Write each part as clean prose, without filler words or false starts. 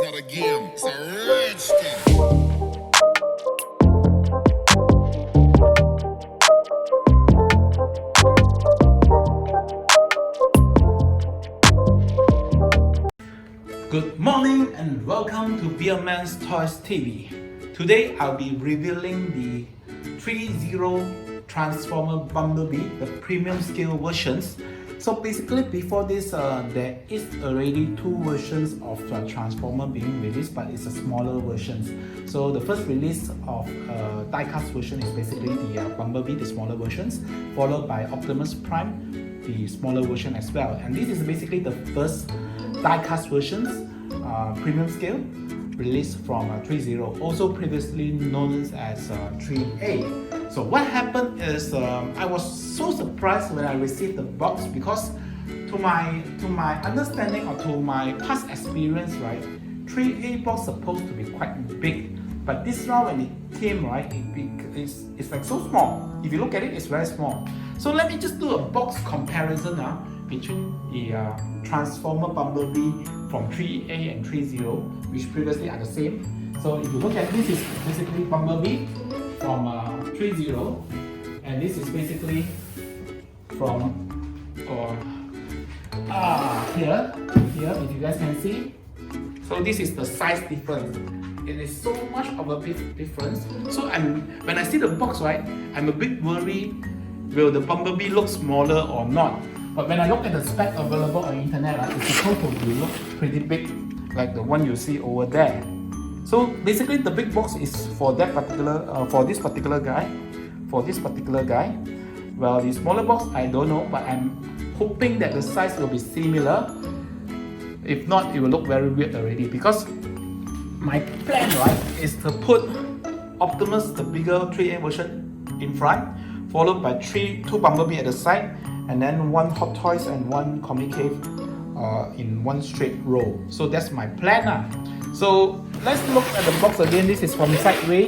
not a game, it's a rich thing. Good morning and welcome to Beaman ToysTV. Today I'll be revealing the ThreeZero Transformer Bumblebee, the premium scale versions. So basically before this there is already two versions of Transformer being released, but it's a smaller versions. So the first release of diecast version is basically the Bumblebee, the smaller versions, followed by Optimus Prime, the smaller version as well. And this is basically the first diecast versions, premium scale, released from ThreeZero, also previously known as 3A. So what happened is I was so surprised when I received the box, because to my understanding or to my past experience, right, 3A box supposed to be quite big, but this round when it came, right, it's like so small. If you look at it, it's very small. So let me just do a box comparison now between the Transformer Bumblebee from 3A and 3.0, which previously are the same. So if you look at this, is basically Bumblebee from 3.0, and this is basically from here, if you guys can see. So this is the size difference. It is so much of a big difference. So when I see the box, right, I'm a bit worried, will the Bumblebee look smaller or not? But when I look at the spec available on the internet, right, it's supposed to look pretty big, like the one you see over there. So basically, the big box is for that particular, for this particular guy. Well, the smaller box, I don't know, but I'm hoping that the size will be similar. If not, it will look very weird already, because my plan, right, is to put Optimus, the bigger 3A version, in front, followed by two Bumblebee at the side, and then one Hot Toys and one Comic Cave in one straight row. So that's my plan. So let's look at the box again. This is from sideway,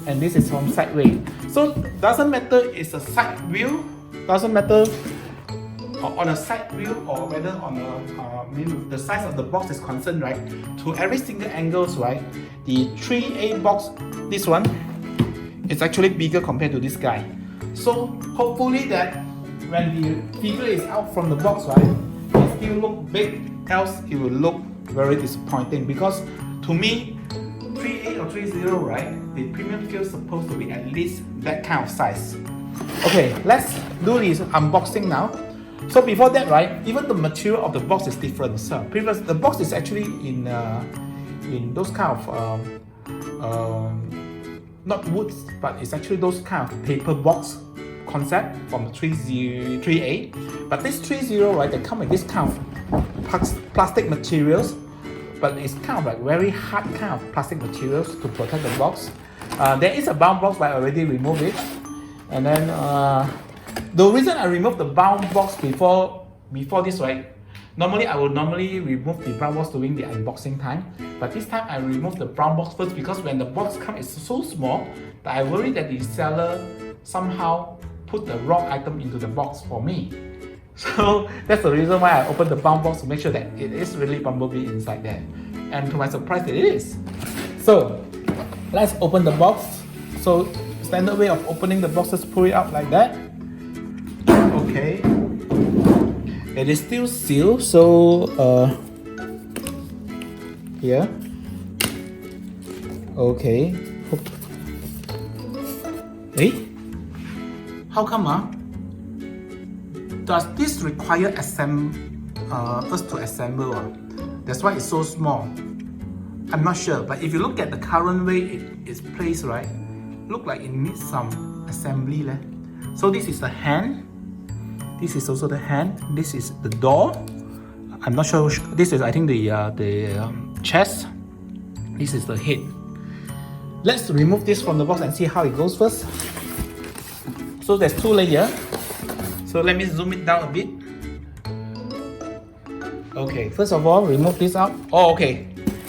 and this is from sideway. So doesn't matter it's a side view, doesn't matter on a side view or whether on the size of the box is concerned, right? To every single angles, right? The 3A box, this one, is actually bigger compared to this guy. So hopefully that when the figure is out from the box, right, it still look big, else it will look very disappointing, because to me 3A or 3.0, right, the premium scale is supposed to be at least that kind of size. Okay, let's do this unboxing now. So before that, right, even the material of the box is different. So the box is actually in those kind of not woods, but it's actually those kind of paper box concept from the 3A. But this 3.0, right, they come with this kind of plastic materials, but it's kind of like very hard kind of plastic materials to protect the box. There is a bound box, but I already removed it. And then the reason I removed the bound box before this, right, normally I would remove the brown box during the unboxing time, but this time I removed the brown box first, because when the box comes, it's so small that I worry that the seller somehow put the wrong item into the box for me. So that's the reason why I opened the brown box, to make sure that it is really Bumblebee inside there. And to my surprise, it is. So let's open the box. So standard way of opening the box is pull it out like that. Okay. It is still sealed, so here. Okay. Hey, how come does this require us to assemble? That's why it's so small. I'm not sure, but if you look at the current way it is placed, right, look like it needs some assembly. So this is the hand. This is also the hand. This is the door. I'm not sure. This is, I think, the chest. This is the head. Let's remove this from the box and see how it goes first. So there's two layers. So let me zoom it down a bit. Okay, first of all, remove this out. Oh, okay.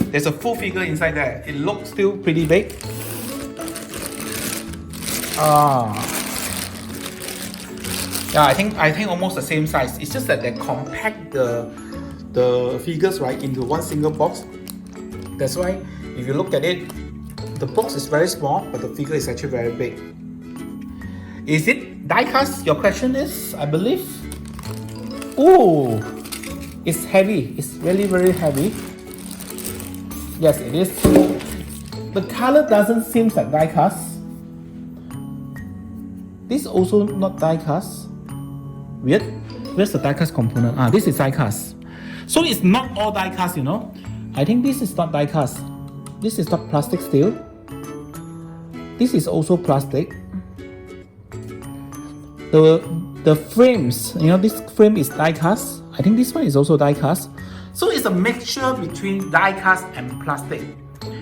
There's a full figure inside there. It looks still pretty big. Yeah, I think almost the same size. It's just that they compact the figures, right, into one single box. That's why if you look at it, the box is very small, but the figure is actually very big. Is it die-cast? Your question is, I believe. Oh, it's heavy. It's really very heavy. Yes, it is. The color doesn't seem like die-cast. This also not die-cast. Weird. Where's the die-cast component? Ah, this is die-cast. So it's not all die-cast, you know. I think this is not die-cast. This is not plastic steel. This is also plastic. The frames, you know, this frame is die-cast. I think this one is also die-cast. So it's a mixture between die-cast and plastic.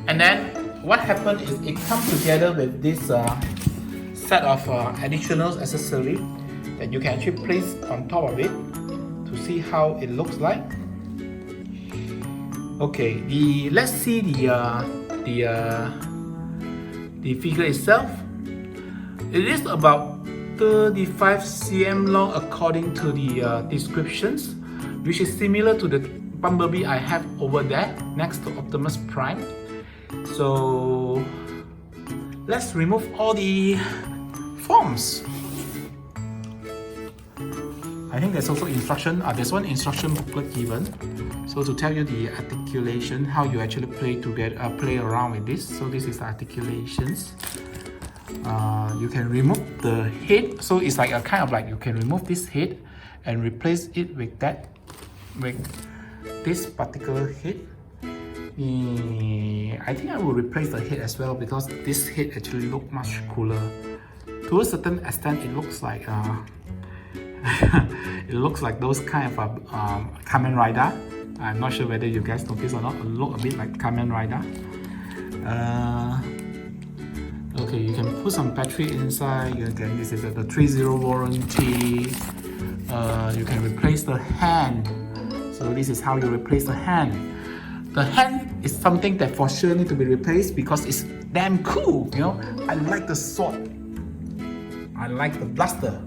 And then what happened is it comes together with this set of additional accessory that you can actually place on top of it to see how it looks like. Okay, let's see the figure itself. It is about 35 cm long according to the descriptions, which is similar to the Bumblebee I have over there next to Optimus Prime. So let's remove all the forms. I think there's also instruction. There's one instruction booklet given, so to tell you the articulation, how you actually play around with this. So this is the articulations. You can remove the head, so it's like a kind of like you can remove this head and replace it with this particular head. I think I will replace the head as well because this head actually looks much cooler. To a certain extent, it looks like it looks like those kind of Kamen Rider. I'm not sure whether you guys notice or not. It looks a bit like Kamen Rider. Okay, you can put some battery inside. Again, this is the 3-0 warranty. You can replace the hand. So this is how you replace the hand. The hand is something that for sure need to be replaced because it's damn cool. You know, I like the sword. I like the blaster.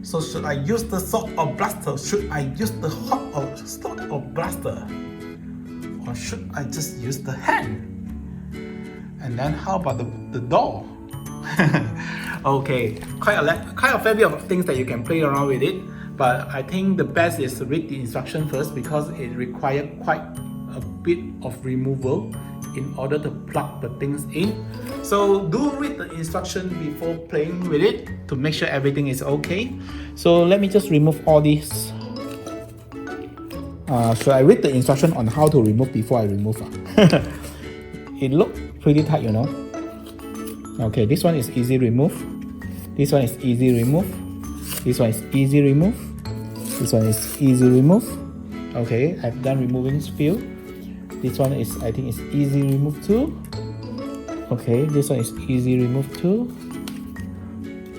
So should I use the sword or blaster? Should I use the sword or blaster? Or should I just use the hand? And then how about the door? Okay, quite a fair bit of things that you can play around with it. But I think the best is to read the instruction first because it requires quite a bit of removal in order to plug the things in. So do read the instruction before playing with it to make sure everything is okay. So let me just remove all these. Should I read the instruction on how to remove before I remove? It looks pretty tight, you know. Okay, this one is easy remove. This one is easy remove. This one is easy remove. This one is easy remove. Okay, I've done removing few. This one is, I think, is easy remove too. Okay, this one is easy remove too.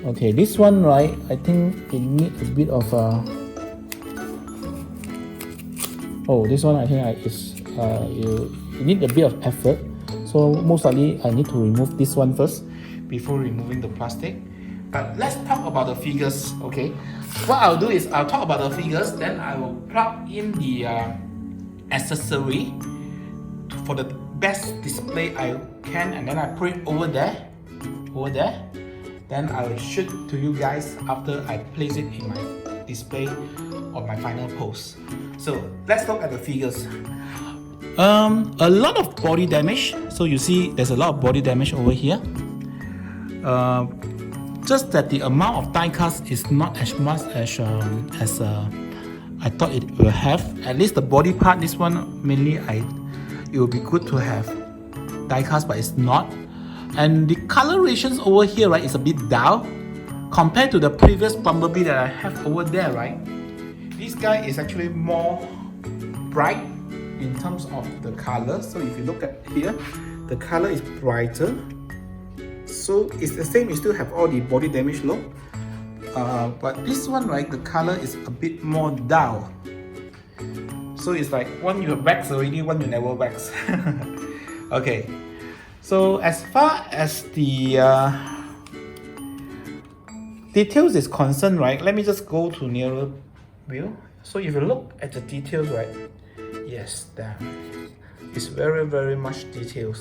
Okay, this one, right, I think it needs a bit of oh, this one I think you need a bit of effort. So most likely I need to remove this one first before removing the plastic. But let's talk about the figures, okay? What I'll do is I'll talk about the figures, then I will plug in the accessory for the best display I can, and then I put it over there. Then I will shoot to you guys after I place it in my display on my final post. So let's look at the figures. A lot of body damage. So you see there's a lot of body damage over here. Just that the amount of die cast is not as much as I thought it will have. At least the body part, this one mainly it would be good to have die cast, but it's not. And the colorations over here, right, is a bit dull compared to the previous Bumblebee that I have over there, right? This guy is actually more bright in terms of the color. So if you look at here, the color is brighter. So it's the same, you still have all the body damage look. But this one, right, the color is a bit more dull. So it's like one you wax already, one you never wax. Okay, so as far as the details is concerned, right, let me just go to nearer view. So if you look at the details, right, yes, damn, It's very much details.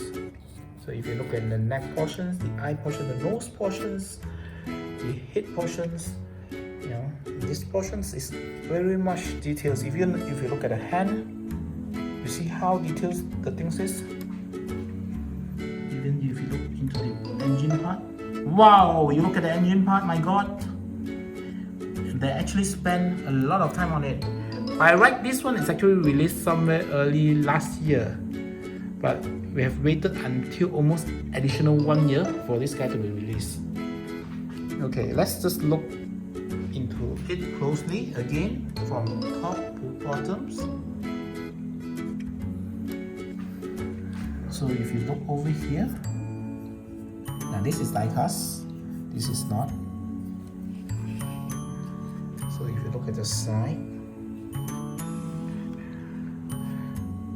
So if you look at the neck portions, the eye portion, the nose portions, the head portions, you know, these portions is very much details. If you look at the hand, you see how details the things is. Even if you look into the engine part, wow! You look at the engine part, my God, they actually spend a lot of time on it. By right, this one is actually released somewhere early last year, but we have waited until almost additional 1 year for this guy to be released. Okay, let's just look into it closely again from top to bottoms. So if you look over here, now this is diecast, this is not. So if you look at the side,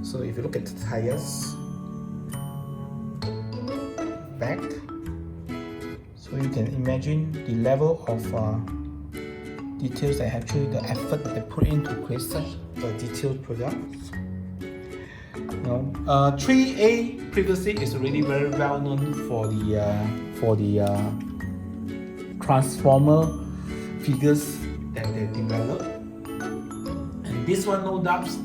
so if you look at the tires, back, so you can imagine the level of details and actually the effort that they put in to create such a detailed product. You know, 3A previously is already very well known for the transformer figures that they developed, and this one, no doubts,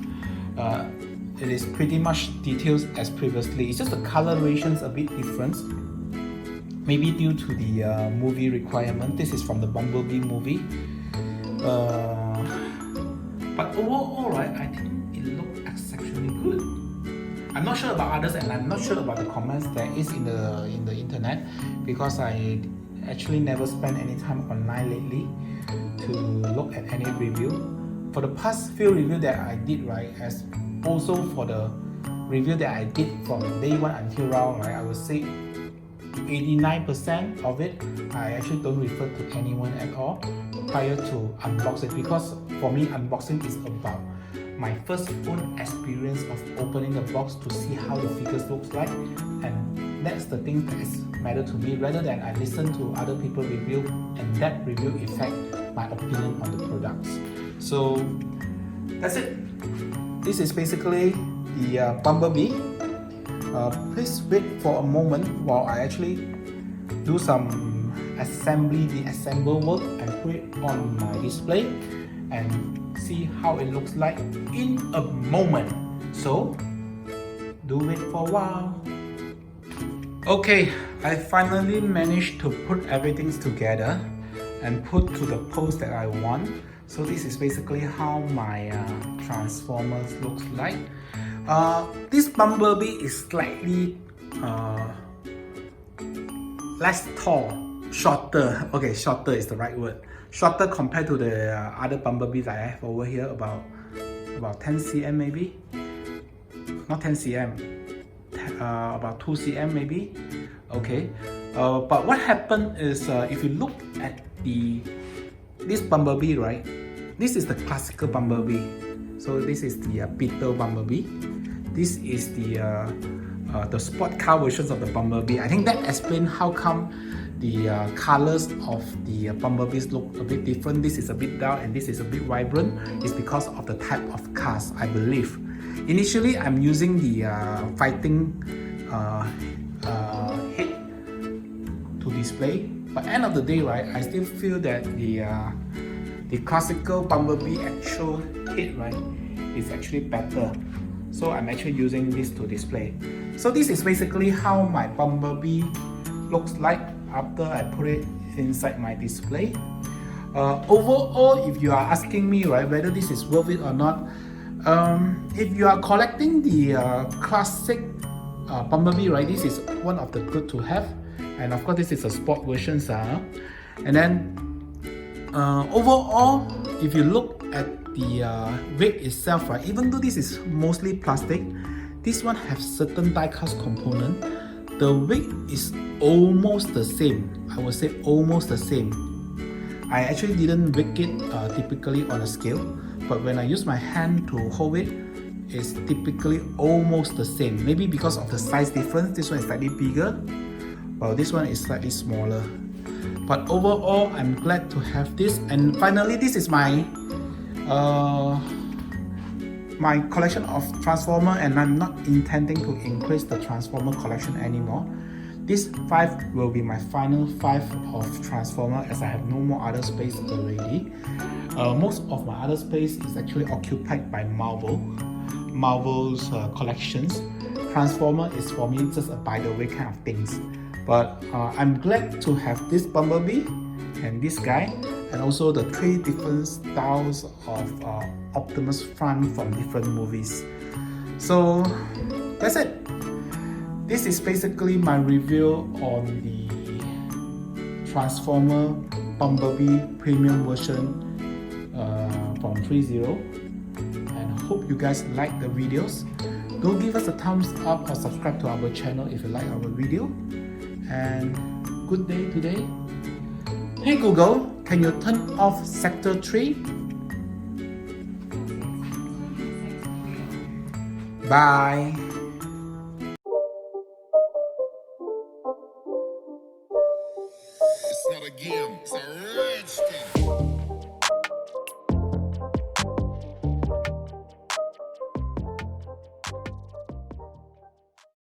it is pretty much details as previously. It's just the colorations a bit different, maybe due to the movie requirement. This is from the Bumblebee movie, but overall, right, I think it looked exceptionally good. I'm not sure about others, and I'm not sure about the comments that is in the internet, because I actually never spent any time online lately to look at any review. For the past few reviews that I did, right, as also for the review that I did from day one until now, right, I would say 89% of it I actually don't refer to anyone at all prior to unbox it, because for me unboxing is about my first own experience of opening the box to see how the figures looks like, and that's the thing that is matter to me, rather than I listen to other people review and that review affect my opinion on the products. So that's it. This is basically the Bumblebee. Please wait for a moment while I actually do some the assemble work and put it on my display and see how it looks like in a moment. So do wait for a while. Okay, I finally managed to put everything together and put to the pose that I want. So this is basically how my Transformers looks like. This Bumblebee is slightly less tall, shorter. Okay, shorter is the right word. Shorter compared to the other Bumblebees I have over here, about 10 cm maybe. Not 10 cm, about 2 cm maybe. Okay, but what happened is if you look at this Bumblebee, right? This is the classical Bumblebee. So this is the Peter Bumblebee. This is the sport car versions of the Bumblebee. I think that explains how come the colors of the Bumblebees look a bit different. This is a bit dull and this is a bit vibrant. It's because of the type of cars, I believe. Initially, I'm using the fighting head to display, but end of the day, right, I still feel that the classical Bumblebee actual head, right, is actually better. So I'm actually using this to display. So this is basically how my Bumblebee looks like after I put it inside my display. Overall, if you are asking me, right, whether this is worth it or not, if you are collecting the classic Bumblebee, right, this is one of the good to have, and of course this is a sport version, and then overall, if you look at the weight itself, right, even though this is mostly plastic, this one has certain die-cast component. The weight is almost the same. I would say almost the same. I actually didn't weigh it typically on a scale, but when I use my hand to hold it, it's typically almost the same. Maybe because of the size difference, this one is slightly bigger, while this one is slightly smaller. But overall, I'm glad to have this. And finally, this is my my collection of Transformer, and I'm not intending to increase the Transformer collection anymore. This 5 will be my final 5 of Transformer, as I have no more other space already. Most of my other space is actually occupied by Marvel's collections. Transformer is for me just a by the way kind of things. But I'm glad to have this Bumblebee and this guy, and also the 3 different styles of Optimus Prime from different movies. So that's it. This is basically my review on the Transformer Bumblebee Premium version from ThreeZero, and hope you guys like the videos. Do give us a thumbs up or subscribe to our channel if you like our video. And good day today. Hey Google, can you turn off Sector 3? Bye. It's not a game, it's a rich thing.